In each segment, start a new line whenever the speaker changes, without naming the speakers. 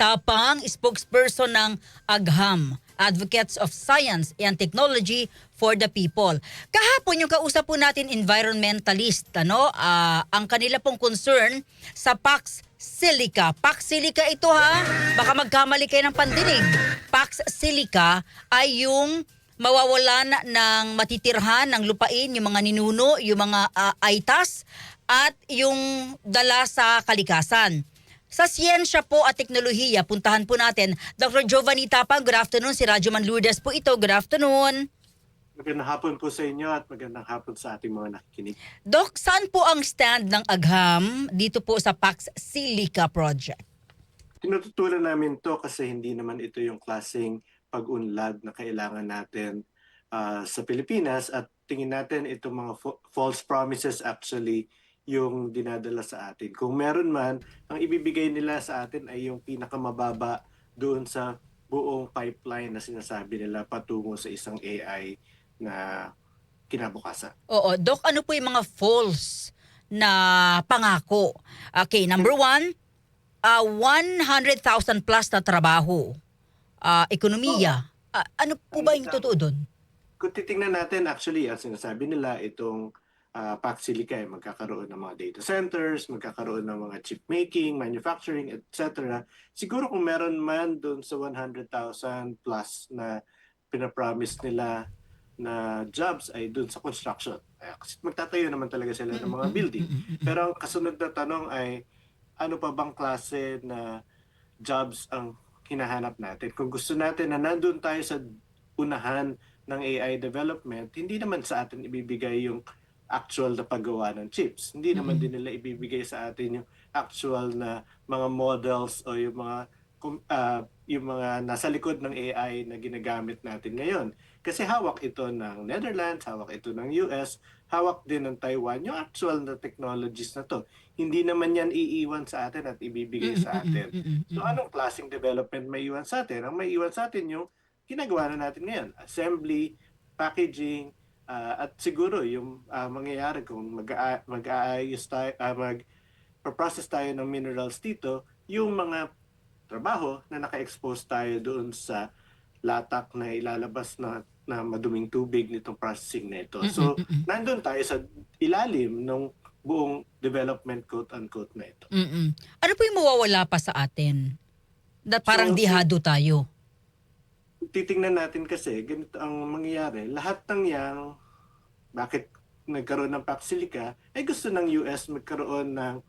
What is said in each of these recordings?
Tapang, spokesperson ng AGHAM, Advocates of Science and Technology for the People. Kahapon yung kausap po natin environmentalist, ang kanila pong concern sa Pax Silica. Pax Silica ito ha, baka magkamali kayo ng pandinig. Pax Silica ay yung mawawalan ng matitirhan ng lupain, yung mga ninuno, yung mga aitas, at yung dala sa kalikasan. Sa siyensya po at teknolohiya, puntahan po natin Dr. Giovanni Tapang. Good afternoon. Si Radyo Man Lourdes po ito. Good afternoon.
Magandang hapon po sa inyo at magandang hapon sa ating mga nakikinig.
Doc, saan po ang stand ng AGHAM dito po sa Pax Silica Project?
Tinututulan namin to kasi hindi naman ito yung klaseng pag-unlad na kailangan natin sa Pilipinas at tingin natin itong mga false promises actually yung dinadala sa atin. Kung meron man, ang ibibigay nila sa atin ay yung pinakamababa doon sa buong pipeline na sinasabi nila patungo sa isang AI na kinabukasan.
Oo, Doc, ano po yung mga false na pangako? Okay, number one, 100,000 plus na trabaho, ekonomiya. Ano po ba yung totoo doon?
Kung titingnan natin, actually, ang sinasabi nila, itong Pax Silica ay magkakaroon ng mga data centers, magkakaroon ng mga chip making, manufacturing, etc. Siguro kung meron man doon sa 100,000 plus na pinapromise nila na jobs ay doon sa construction. Kasi magtatayo naman talaga sila ng mga building. Pero ang kasunod na tanong ay, ano pa bang klase na jobs ang hinahanap natin? Kung gusto natin na nandun tayo sa unahan ng AI development, hindi naman sa atin ibibigay yung actual na paggawa ng chips. Hindi naman din nila ibibigay sa atin yung actual na mga models o yung mga nasa likod ng AI na ginagamit natin ngayon. Kasi hawak ito ng Netherlands, hawak ito ng US, hawak din ng Taiwan, yung actual na technologies na to. Hindi naman yan iiwan sa atin at ibibigay sa atin. So anong klaseng development may iwan sa atin? Ang may iwan sa atin yung ginagawa na natin ngayon. Assembly, packaging, at siguro yung mangyayari kung mag-aayos tayo, mag-process tayo ng minerals dito, yung mga trabaho na naka-expose tayo doon sa latak na ilalabas na maduming tubig nitong processing na ito. So, nandun tayo sa ilalim ng buong development quote-unquote na ito.
Ano po yung mawawala pa sa atin? Parang dihado tayo.
Titingnan natin kasi, ganito ang mangyayari. Lahat ng yan, bakit nagkaroon ng Pax Silica, ay gusto ng US magkaroon ng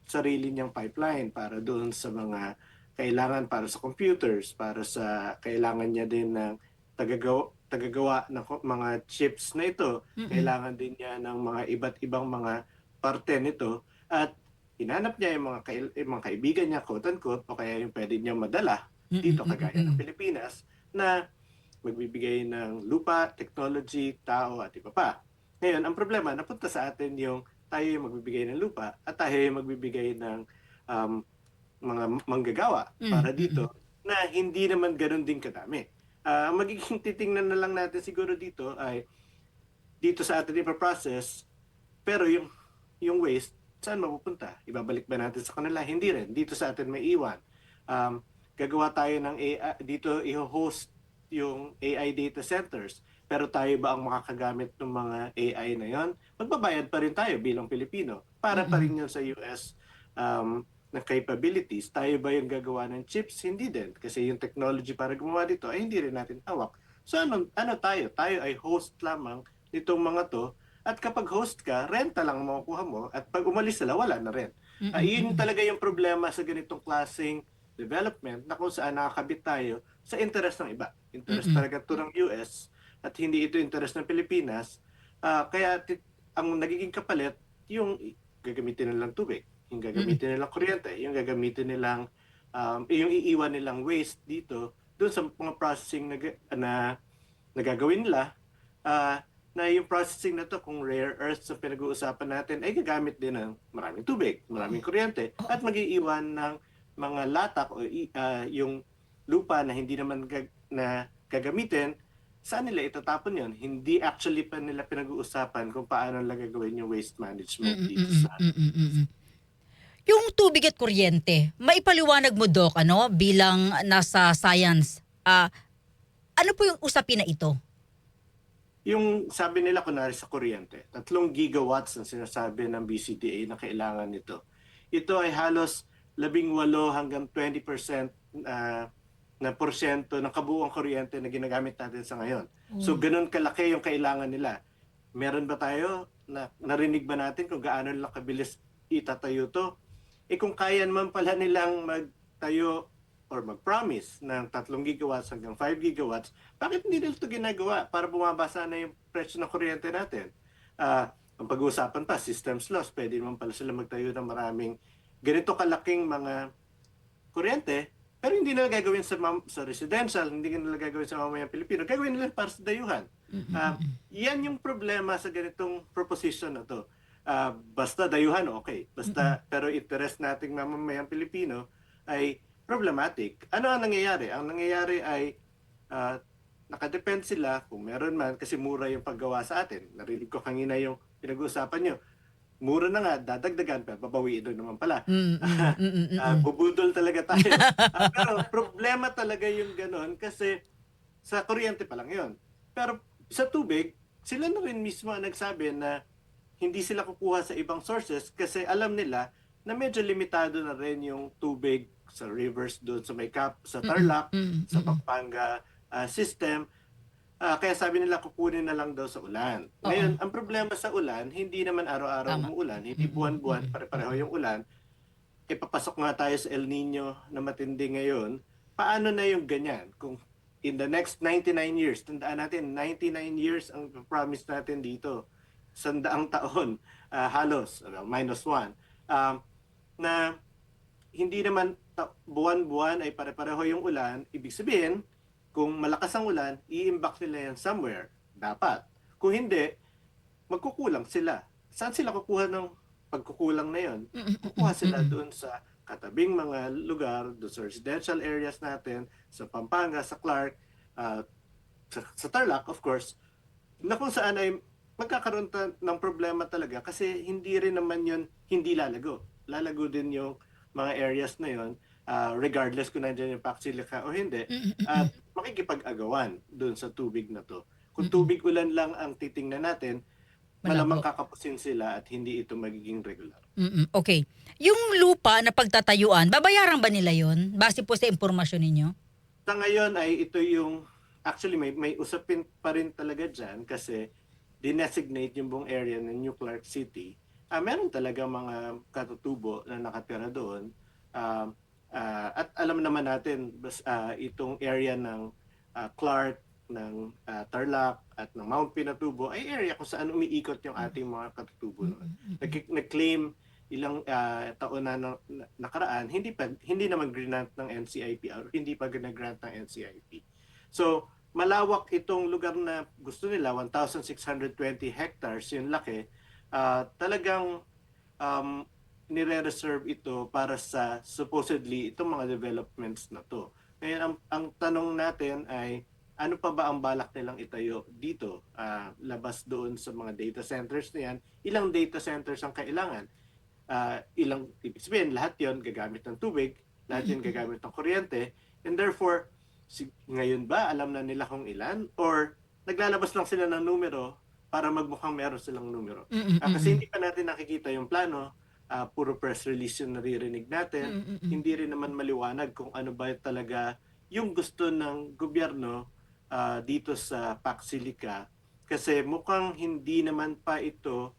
sarili niyang pipeline para doon sa mga kailangan para sa computers, para sa kailangan niya din ng tagagawa ng mga chips na ito. Kailangan din niya ng mga iba't ibang mga parte nito at hinanap niya yung mga kaibigan niya, quote-unquote, o kaya yung pwede niya madala dito kagaya ng Pilipinas na magbibigay ng lupa, technology, tao at iba pa. Ngayon, ang problema, napunta sa atin yung tayo yung magbibigay ng lupa at tayo yung magbibigay ng mga manggagawa para dito na hindi naman ganoon din kadami. Ang magiging titingnan na lang natin siguro dito ay dito sa atin ipaprocess pero yung waste, saan mapupunta? Ibabalik ba natin sa kanila? Hindi rin. Dito sa atin may iwan. Gagawa tayo ng AI, dito i-host yung AI data centers. Pero tayo ba ang makakagamit ng mga AI na yon? Magbabayad pa rin tayo bilang Pilipino. Para pa rin yun sa US na capabilities. Tayo ba yung gagawa ng chips? Hindi din. Kasi yung technology para gumawa dito ay hindi rin natin hawak. So ano tayo? Tayo ay host lamang nitong mga to. At kapag host ka, renta lang makukuha mo. At pag umalis sila, wala na rin. Yun talaga yung problema sa ganitong klaseng development na kung saan nakakabit tayo sa interest ng iba. Interest talaga ito ng US at hindi ito interest ng Pilipinas. Kaya ang nagiging kapalit, yung gagamitin nilang tubig, yung gagamitin nilang kuryente, yung gagamitin nilang, yung iiwan nilang waste dito, doon sa mga processing na gagawin nila, na yung processing na to, kung rare earths ang pinag-uusapan natin, ay gagamit din ng maraming tubig, maraming kuryente, at mag-iiwan ng mga latak o yung lupa na hindi naman na gagamitin, saan nila itatapon yon? Hindi actually pa nila pinag-uusapan kung paano nila gagawin yung waste management dito sa
Yung tubig at kuryente, maipaliwanag mo, Doc, bilang nasa science. Ano po yung usapin na ito?
Yung sabi nila kunwari sa kuryente, 3 gigawatts ang sinasabi ng BCDA na kailangan nito. Ito ay halos 18 hanggang 20% na porsyento ng kabuuang kuryente na ginagamit natin sa ngayon. So ganun kalaki yung kailangan nila. Meron ba tayo na narinig ba natin kung gaano nila kabilis itatayo to? Kung kaya naman pala nilang magtayo or mag-promise ng 3 gigawatts hanggang 5 gigawatts, bakit hindi nila ito ginagawa para bumaba sana yung presyo ng kuryente natin? Ang pag-uusapan pa, systems loss, pwede naman pala sila magtayo ng maraming ganito kalaking mga kuryente, pero hindi nila gagawin sa residential, hindi nila gagawin sa mamamayang Pilipino, gagawin nila para sa dayuhan. Yan yung problema sa ganitong proposition na to. Basta dayuhan, okay. Pero interest nating mamamayang Pilipino ay problematic. Ano ang nangyayari? Ang nangyayari ay nakadepend sila kung meron man kasi mura yung paggawa sa atin. Narinig ko kanina yung pinag-uusapan nyo. Mura na nga, dadagdagan, pero babawiin doon naman pala. Bubudol talaga tayo. Pero problema talaga yung ganon kasi sa kuryente pa lang yun. Pero sa tubig, sila na rin mismo ang nagsabi na hindi sila kukuha sa ibang sources kasi alam nila na medyo limitado na rin yung tubig sa rivers doon sa May-Cap, sa Tarlac, sa Pampanga system. Kaya sabi nila kukunin na lang daw sa ulan. Ngayon, ang problema sa ulan, hindi naman araw-araw umuulan, hindi buwan-buwan, pare-pareho yung ulan. Papasok nga tayo sa El Nino na matindi ngayon. Paano na yung ganyan? Kung in the next 99 years, tandaan natin, 99 years ang promise natin dito. 100 taon, halos, -1. Na hindi naman buwan-buwan ay pare-pareho yung ulan, ibig sabihin, kung malakas ang ulan, i-imbak nila yan somewhere. Dapat. Kung hindi, magkukulang sila. Saan sila kukuha ng pagkukulang na yon? Kukuha sila doon sa katabing mga lugar, doon sa residential areas natin, sa Pampanga, sa Clark, sa Tarlac, of course, na kung saan ay magkakaroon ng problema talaga kasi hindi rin naman yun hindi lalago. Lalago din yung mga areas na yon, regardless kung nandiyan yung paksilica o hindi, at makikipag-agawan doon sa tubig na to. Kung tubig ulan lang ang titingnan natin, malamang kakapusin sila at hindi ito magiging regular.
Okay. Yung lupa na pagtatayuan, babayaran ba nila yon base po sa impormasyon ninyo?
Sa ngayon ay ito yung, actually may usapin pa rin talaga dyan kasi dinesignate yung buong area ng New Clark City. Meron talaga mga katutubo na nakatira doon. At alam naman natin, itong area ng Clark, ng Tarlac at ng Mount Pinatubo ay area kung saan umiikot yung ating mga katutubo noon. Nag-claim ilang taon na nakaraan, hindi naman grant ng NCIP or hindi pa grant ng NCIP. So, malawak itong lugar na gusto nila, 1,620 hectares, yung laki. Talagang nire-reserve ito para sa supposedly itong mga developments na to. Ngayon, ang tanong natin ay ano pa ba ang balak nilang itayo dito? Labas doon sa mga data centers na yan, ilang data centers ang kailangan? Ibig sabihin, lahat yon gagamit ng tubig, lahat yon gagamit ng kuryente, and therefore, ngayon ba alam na nila kung ilan? Or naglalabas lang sila ng numero para magmukhang meron silang numero? Kasi hindi pa natin nakikita yung plano, puro press release yung naririnig natin, hindi rin naman maliwanag kung ano ba talaga yung gusto ng gobyerno dito sa Paksilica. Kasi mukhang hindi naman pa ito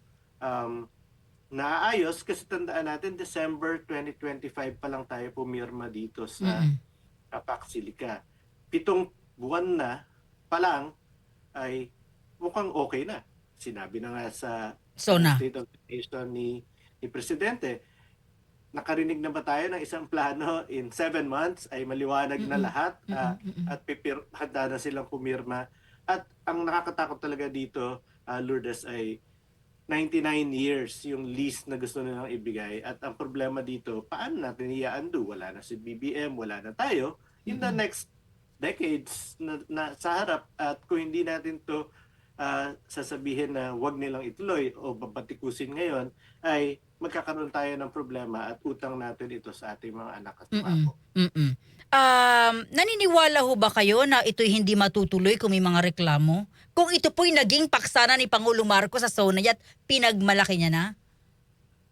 naayos kasi tandaan natin December 2025 pa lang tayo pumirma dito sa Paksilica. 7 buwan na pa lang ay mukhang okay na. Sinabi na nga sa State of the Nation ni Presidente, nakarinig na ba tayo ng isang plano in 7 months ay maliwanag na lahat at handa na silang pumirma. At ang nakakatakot talaga dito, Lourdes, ay 99 years yung lease na gusto nilang ibigay. At ang problema dito, paano natin i-undo? Wala na si BBM, wala na tayo. In the next decades na sa harap, at kung hindi natin to sasabihin na wag nilang ituloy o babatikusin ngayon, ay magkakaroon tayo ng problema at utang natin ito sa ating mga anak at mga
Mm-mm.
apo.
Mm-mm. Naniniwala ho ba kayo na ito'y hindi matutuloy kung may mga reklamo? Kung ito po'y naging paksana ni Pangulong Marcos sa SONA at pinagmalaki niya na?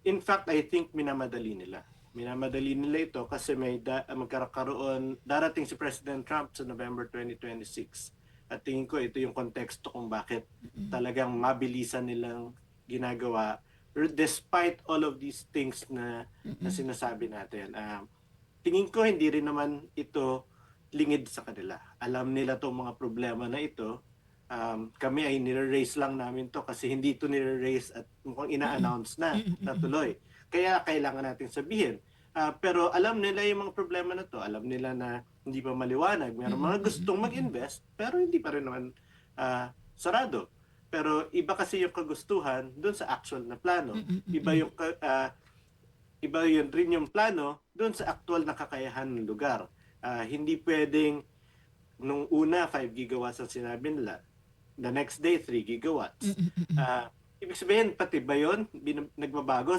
In fact, I think minamadali nila. Minamadali nila ito kasi magkakaroon, darating si President Trump sa November 2026. At tingin ko ito yung konteksto kung bakit talagang mabilisan nilang ginagawa despite all of these things na sinasabi natin. Tingin ko hindi rin naman ito lingid sa kanila. Alam nila itong mga problema na ito. Kami ay nire-raise lang namin to kasi hindi ito nire-raise at mukhang ina-announce na tuloy. Kaya kailangan natin sabihin. Pero alam nila yung mga problema na to. Alam nila na hindi pa maliwanag. Meron mga gustong mag-invest pero hindi pa rin naman sarado. Pero iba kasi yung kagustuhan doon sa actual na plano. Iba yung iba yun rin yung plano doon sa actual na kakayahan ng lugar. Hindi pwedeng nung una 5 gigawatts ang sinabi nila, the next day 3 gigawatts. Ibig sabihin pati ba yun nagbabago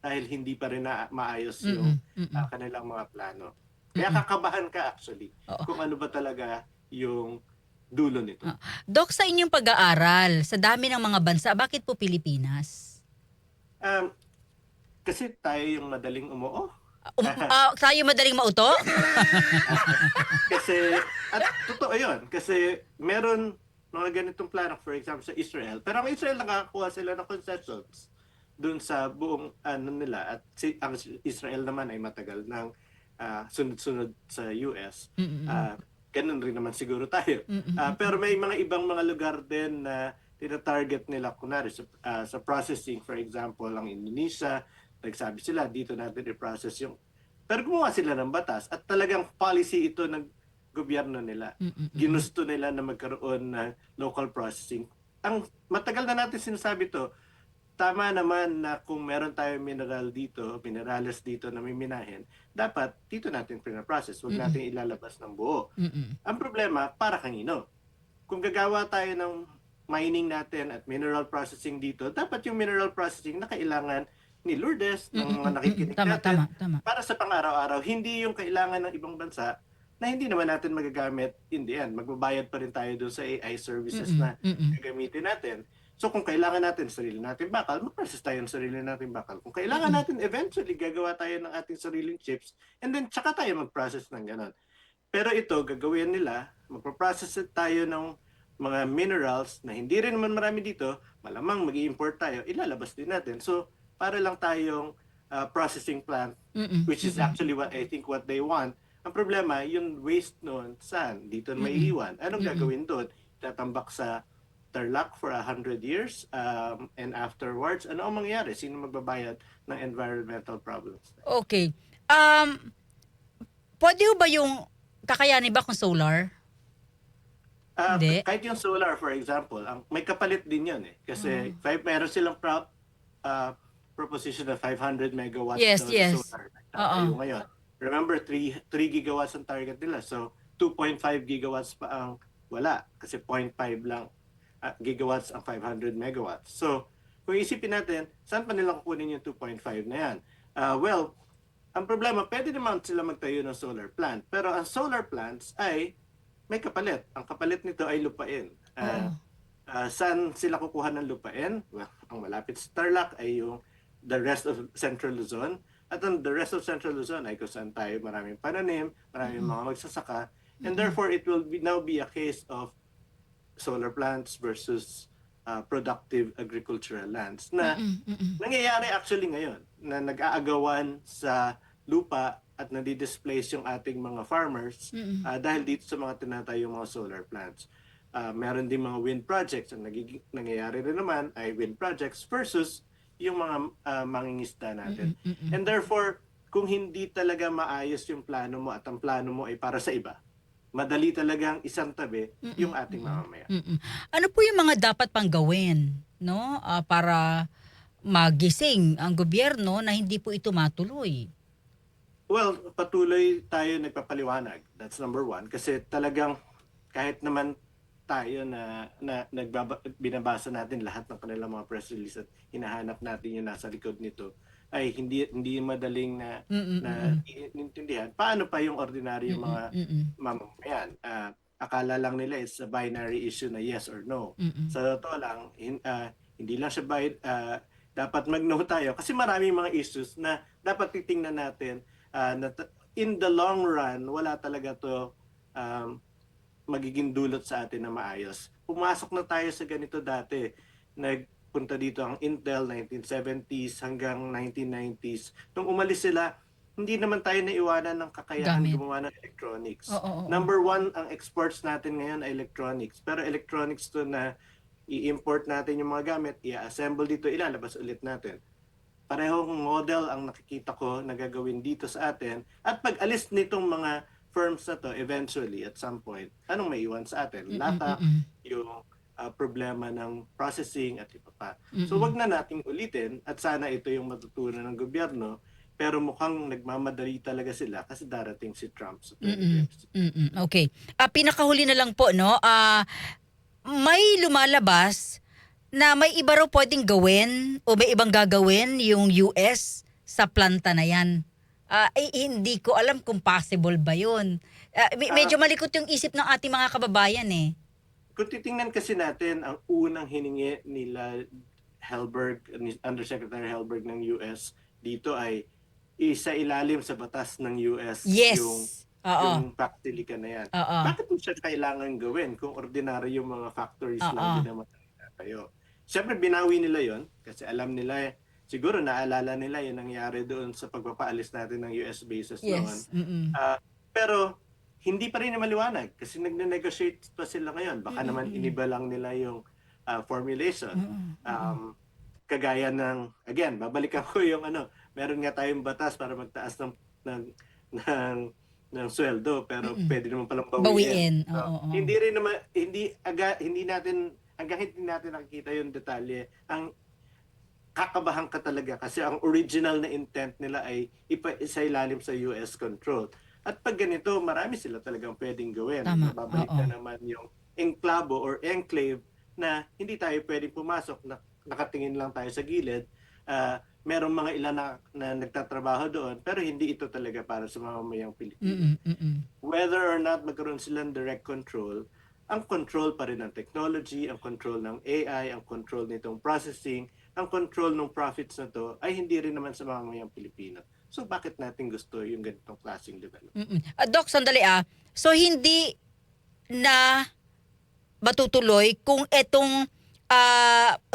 dahil hindi pa rin na maayos yung kanilang mga plano. Kaya kakabahan ka actually kung ano ba talaga yung dulo nito.
Dok, sa inyong pag-aaral, sa dami ng mga bansa, bakit po Pilipinas?
Kasi tayo yung madaling umuo.
Tayo madaling mauto?
Kasi, at totoo yun, kasi meron mga ganitong plano, for example, sa Israel. Pero ang Israel nakakakuha sila ng concessions dun sa buong ano nila. At ang Israel naman ay matagal ng sunod-sunod sa US. Ganun rin naman siguro tayo. Pero may mga ibang mga lugar din na tina-target nila, kunwari sa processing, for example, ang Indonesia, nagsabi sila, dito natin i-process yung... Pero gumawa sila ng batas at talagang policy ito ng gobyerno nila. Ginusto nila na magkaroon ng local processing. Ang matagal na natin sinasabi to, tama naman na kung meron tayong minerales dito na miminahin, dapat dito natin pinaprocess. Huwag natin ilalabas ng buo. Ang problema, para kanino? Kung gagawa tayo ng mining natin at mineral processing dito, dapat yung mineral processing na kailangan ni Lourdes, ng mga nakikinig natin, para sa pang-araw-araw. Hindi yung kailangan ng ibang bansa na hindi naman natin magagamit in the end. Magbabayad pa rin tayo doon sa AI services na gagamitin natin. So kung kailangan natin sarili natin bakal, mag-process tayo ng sarili natin bakal. Kung kailangan natin eventually gagawa tayo ng ating sariling chips and then tsaka tayo mag-process ng ganon. Pero ito, gagawin nila, magpa-process tayo ng mga minerals na hindi rin naman marami dito, malamang mag-i-import tayo, ilalabas din natin. So para lang tayong processing plant, which is actually what I think what they want. Ang problema, yung waste noon, saan? Dito may iwan. Anong gagawin doon? Tatambak sa Tarlac for 100 years and afterwards, ano ang mangyayari? Sino magbabayad ng environmental problems?
Okay. Pwede ba yung kakayanin ba kung solar? Hindi.
Kahit yung solar, for example, may kapalit din yun eh. Kasi meron silang proposition na 500 megawatts
Yes.
solar. Tayo ngayon. Remember, 3 gigawatts ang target nila. So, 2.5 gigawatts pa ang wala. Kasi 0.5 lang gigawatts ang 500 megawatts. So, kung isipin natin, saan pa nila kukunin yung 2.5 na yan? Well, ang problema, pwede naman sila magtayo ng solar plant. Pero ang solar plants ay may kapalit. Ang kapalit nito ay lupain. Saan sila kukuha ng lupain? Well, ang malapit sa Tarlac ay yung the rest of Central Luzon. At ang the rest of Central Luzon ay kung saan tayo maraming pananim, maraming mga magsasaka. And therefore, it will now be a case of solar plants versus productive agricultural lands na nangyayari actually ngayon na nag-aagawan sa lupa at nadi-displace yung ating mga farmers dahil dito sa mga tinatayong mga solar plants. Meron din mga wind projects. Ang nangyayari rin naman ay wind projects versus yung mga mangingisda natin. And therefore, kung hindi talaga maayos yung plano mo at ang plano mo ay para sa iba, madali talagang isang tabi yung ating mamamayan.
Ano po yung mga dapat pang gawin, no? Para magising ang gobyerno na hindi po ito matuloy?
Well, patuloy tayo nagpapaliwanag. That's number one. Kasi talagang kahit naman tayo na binabasa natin lahat ng kanilang mga press release at hinahanap natin yung nasa likod nito, ay hindi madaling na
Mm,
na
mm,
iintindihan, paano pa yung ordinaryong
mm,
mga
mm,
mamamayan? Akala lang nila it's a binary issue na yes or no.
mm,
Sa totoo lang, hindi lang siya dapat mag-no tayo kasi maraming mga issues na dapat titingnan natin in the long run, wala talaga to um, magiging dulot sa atin na maayos. Pumasok na tayo sa ganito dati. Nagpunta dito ang Intel 1970s hanggang 1990s. Nung umalis sila, hindi naman tayo naiwanan ng kakayahan
gamit.
gumawa ng electronics.
Oo, oo, oo.
Number one, ang exports natin ngayon ay electronics. Pero electronics to na i-import natin yung mga gamit, i-assemble dito, ilalabas ulit natin. Parehong model ang nakikita ko na gagawin dito sa atin. At pag alis nitong mga firms na to, eventually, at some point, anong maiwan sa atin?
Mm,
Latak,
mm,
yung problema ng processing at iba pa.
mm,
So
mm.
wag na nating ulitin at sana ito yung matutunan ng gobyerno, pero mukhang nagmamadali talaga sila kasi darating si Trump sa
Mm,
2026.
mm, okay. Pinakahuli na lang po, no? May lumalabas na may iba raw pwedeng gawin o may ibang gagawin yung US sa planta na yan. Hindi ko alam kung possible ba yun. Medyo malikot yung isip ng ating mga kababayan eh.
Kung titingnan kasi natin, ang unang hiningi nila Undersecretary Helberg ng US dito ay isa ilalim sa batas ng US
Yes.
yung
Oo.
yung factory na yan.
Oo.
Bakit mo siya kailangan gawin kung ordinary yung mga factories
Oo.
lang din naman tayo? Siyempre binawi nila yon kasi alam nila siguro naalala nila yung nangyari doon sa pagpapaalis natin ng US bases noon.
Yes. Mm-mm.
Pero hindi pa rin na maliwanag kasi nagne-negotiate pa sila ngayon. Baka naman
Mm-mm.
iniba lang nila yung formulation.
Mm-mm.
Kagaya ng, again, babalikan ko yung meron nga tayong batas para magtaas ng sweldo pero pwede naman palang bawiin.
Bawiin. Oo.
Hindi rin naman hindi natin hanggang hindi natin nakikita yung detalye. Ang kakabahan ka talaga kasi ang original na intent nila ay isailalim sa US control. At pag ganito, marami sila talagang pwedeng gawin.
Tama.
Babalik
Oo.
na naman yung enklabo or enclave na hindi tayo pwedeng pumasok, nakatingin lang tayo sa gilid. Merong mga ilan na nagtatrabaho doon, pero hindi ito talaga para sa mamamayang Pilipino. Whether or not magkaroon silang direct control, ang control pa rin ng technology, ang control ng AI, ang control nitong processing, ang control ng profits na to ay hindi rin naman sa mamamayang Pilipino. So bakit natin gusto yung ganitong klaseng development?
Doc, sandali So hindi na matutuloy kung itong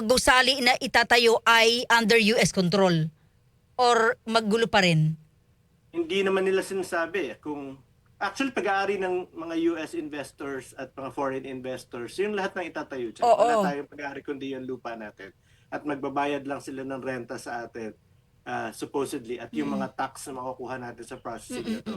gusali na itatayo ay under US control or maggulo pa rin?
Hindi naman nila sinasabi kung actually pag-aari ng mga US investors at mga foreign investors, yung lahat ng itatayo dyan.
Oo.
Wala tayong pag-aari kundi yung lupa natin. At magbabayad lang sila ng renta sa atin supposedly at yung mga tax na makukuha natin sa processing na to.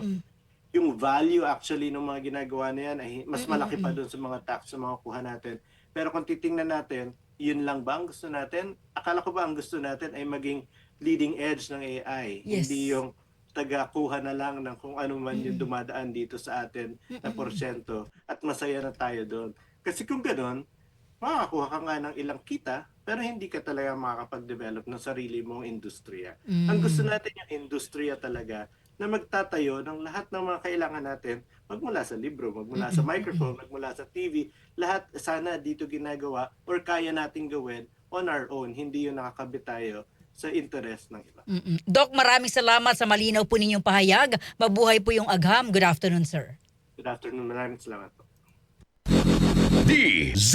Yung value actually ng mga ginagawa na yan ay mas malaki pa doon sa mga tax na makukuha natin. Pero kung titingnan natin, yun lang ba ang gusto natin? Akala ko ba ang gusto natin ay maging leading edge ng AI?
Yes.
Hindi yung tagakuha na lang ng kung ano man yung dumadaan dito sa atin na porsyento at masaya na tayo doon. Kasi kung gano'n, makakakuha ka nga ng ilang kita pero hindi ka talaga makakapag-develop ng sarili mong industriya. Ang gusto natin yung industriya talaga na magtatayo ng lahat ng mga kailangan natin, magmula sa libro, magmula sa microphone, magmula sa TV, lahat sana dito ginagawa or kaya nating gawin on our own, hindi yung nakakabit tayo sa interest ng iba.
Doc, maraming salamat sa malinaw po ninyong pahayag. Mabuhay po yung agham. Good afternoon, sir.
Good afternoon, maraming salamat po.
DZ